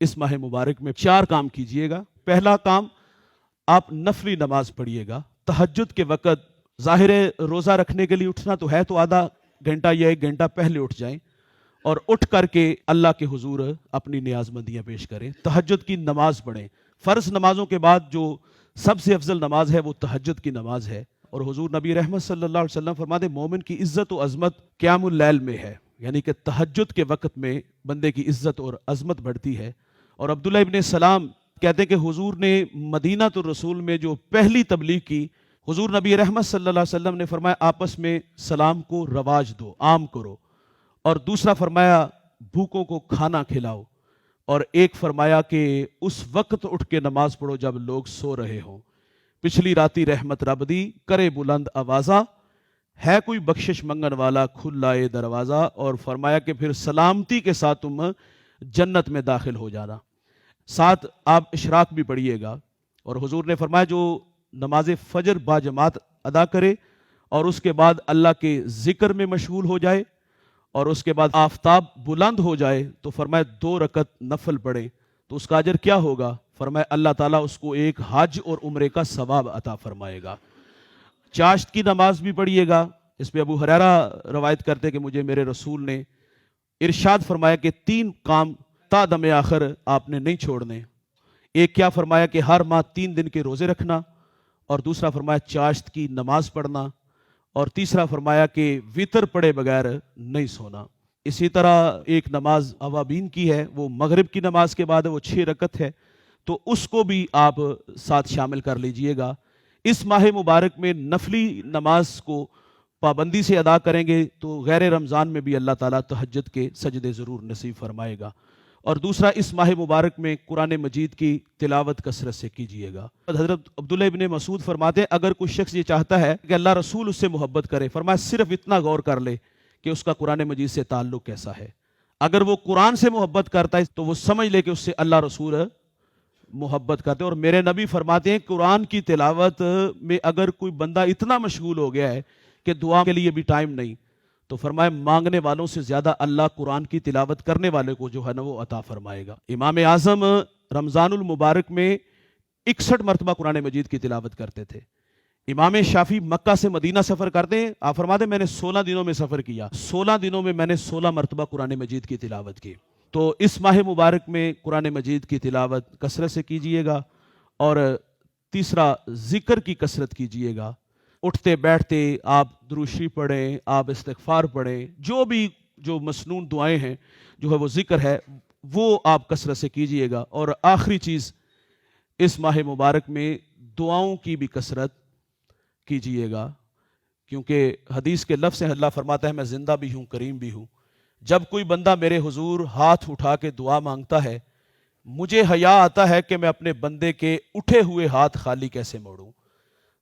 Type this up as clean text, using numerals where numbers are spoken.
اس ماہ مبارک میں 4 کام کیجئے گا۔ پہلا کام، آپ نفلی نماز پڑھیے گا تہجد کے وقت۔ ظاہر ہے روزہ رکھنے کے لیے اٹھنا تو ہے، تو آدھا گھنٹہ یا 1 گھنٹہ پہلے اٹھ جائیں اور اٹھ کر کے اللہ کے حضور اپنی نیاز مندیاں پیش کریں، تہجد کی نماز پڑھیں۔ فرض نمازوں کے بعد جو سب سے افضل نماز ہے وہ تہجد کی نماز ہے، اور حضور نبی رحمت صلی اللہ علیہ وسلم فرماتے ہیں مومن کی عزت و عظمت قیام اللیل میں ہے، یعنی کہ تہجد کے وقت میں بندے کی عزت اور عظمت بڑھتی ہے۔ اور عبداللہ ابن سلام کہتے ہیں کہ حضور نے مدینہ الرسول میں جو پہلی تبلیغ کی، حضور نبی رحمت صلی اللہ علیہ وسلم نے فرمایا آپس میں سلام کو رواج دو، عام کرو، اور دوسرا فرمایا بھوکوں کو کھانا کھلاؤ، اور ایک فرمایا کہ اس وقت اٹھ کے نماز پڑھو جب لوگ سو رہے ہوں۔ پچھلی راتی رحمت رب دی کرے بلند آوازہ، ہے کوئی بخشش منگن والا کھلائے دروازہ، اور فرمایا کہ پھر سلامتی کے ساتھ تم جنت میں داخل ہو جانا۔ ساتھ آپ اشراق بھی پڑھیے گا، اور حضور نے فرمایا جو نماز فجر با جماعت ادا کرے اور اس کے بعد اللہ کے ذکر میں مشغول ہو جائے اور اس کے بعد آفتاب بلند ہو جائے تو فرمایا 2 رکعت نفل پڑھے تو اس کا اجر کیا ہوگا؟ فرمایا اللہ تعالیٰ اس کو ایک حج اور عمرے کا ثواب عطا فرمائے گا۔ چاشت کی نماز بھی پڑھیے گا۔ اس پہ ابو ہریرہ روایت کرتے کہ مجھے میرے رسول نے ارشاد فرمایا کہ 3 کام تا دم آخر آپ نے نہیں چھوڑنے۔ ایک کیا فرمایا کہ ہر ماہ 3 دن کے روزے رکھنا، اور دوسرا فرمایا چاشت کی نماز پڑھنا، اور تیسرا فرمایا کہ وطر پڑھے بغیر نہیں سونا۔ اسی طرح ایک نماز اوابین کی ہے، وہ مغرب کی نماز کے بعد وہ 6 رکعت ہے، تو اس کو بھی آپ ساتھ شامل کر لیجئے گا۔ اس ماہ مبارک میں نفلی نماز کو پابندی سے ادا کریں گے تو غیر رمضان میں بھی اللہ تعالیٰ تہجد کے سجدے ضرور نصیب فرمائے گا۔ اور دوسرا، اس ماہ مبارک میں قرآن مجید کی تلاوت کثرت سے کیجیے گا۔ حضرت عبداللہ ابن مسعود فرماتے ہیں اگر کوئی شخص یہ چاہتا ہے کہ اللہ رسول اس سے محبت کرے، فرمایا صرف اتنا غور کر لے کہ اس کا قرآن مجید سے تعلق کیسا ہے۔ اگر وہ قرآن سے محبت کرتا ہے تو وہ سمجھ لے کہ اس سے اللہ رسول محبت کرتے ہیں۔ اور میرے نبی فرماتے ہیں قرآن کی تلاوت میں اگر کوئی بندہ اتنا مشغول ہو گیا ہے کہ دعا کے لیے بھی ٹائم نہیں، تو فرمایا مانگنے والوں سے زیادہ اللہ قرآن کی تلاوت کرنے والے کو جو ہے نا وہ عطا فرمائے گا۔ امام اعظم رمضان المبارک میں 61 مرتبہ قرآن مجید کی تلاوت کرتے تھے۔ امام شافعی مکہ سے مدینہ سفر کرتے ہیں، آپ فرماتے ہیں میں نے 16 دنوں میں سفر کیا، 16 دنوں میں میں نے 16 مرتبہ قرآن مجید کی تلاوت کی۔ تو اس ماہ مبارک میں قرآن مجید کی تلاوت کثرت سے کیجئے گا، اور تیسرا ذکر کی کثرت کیجئے گا۔ اٹھتے بیٹھتے آپ درود شریف پڑھیں، آپ استغفار پڑھیں، جو مسنون دعائیں ہیں، جو ہے وہ ذکر ہے، وہ آپ کثرت سے کیجئے گا۔ اور آخری چیز، اس ماہ مبارک میں دعاؤں کی بھی کثرت کیجئے گا، کیونکہ حدیث کے لفظ سے اللہ فرماتا ہے میں زندہ بھی ہوں کریم بھی ہوں۔ جب کوئی بندہ میرے حضور ہاتھ اٹھا کے دعا مانگتا ہے، مجھے حیا آتا ہے کہ میں اپنے بندے کے اٹھے ہوئے ہاتھ خالی کیسے موڑوں۔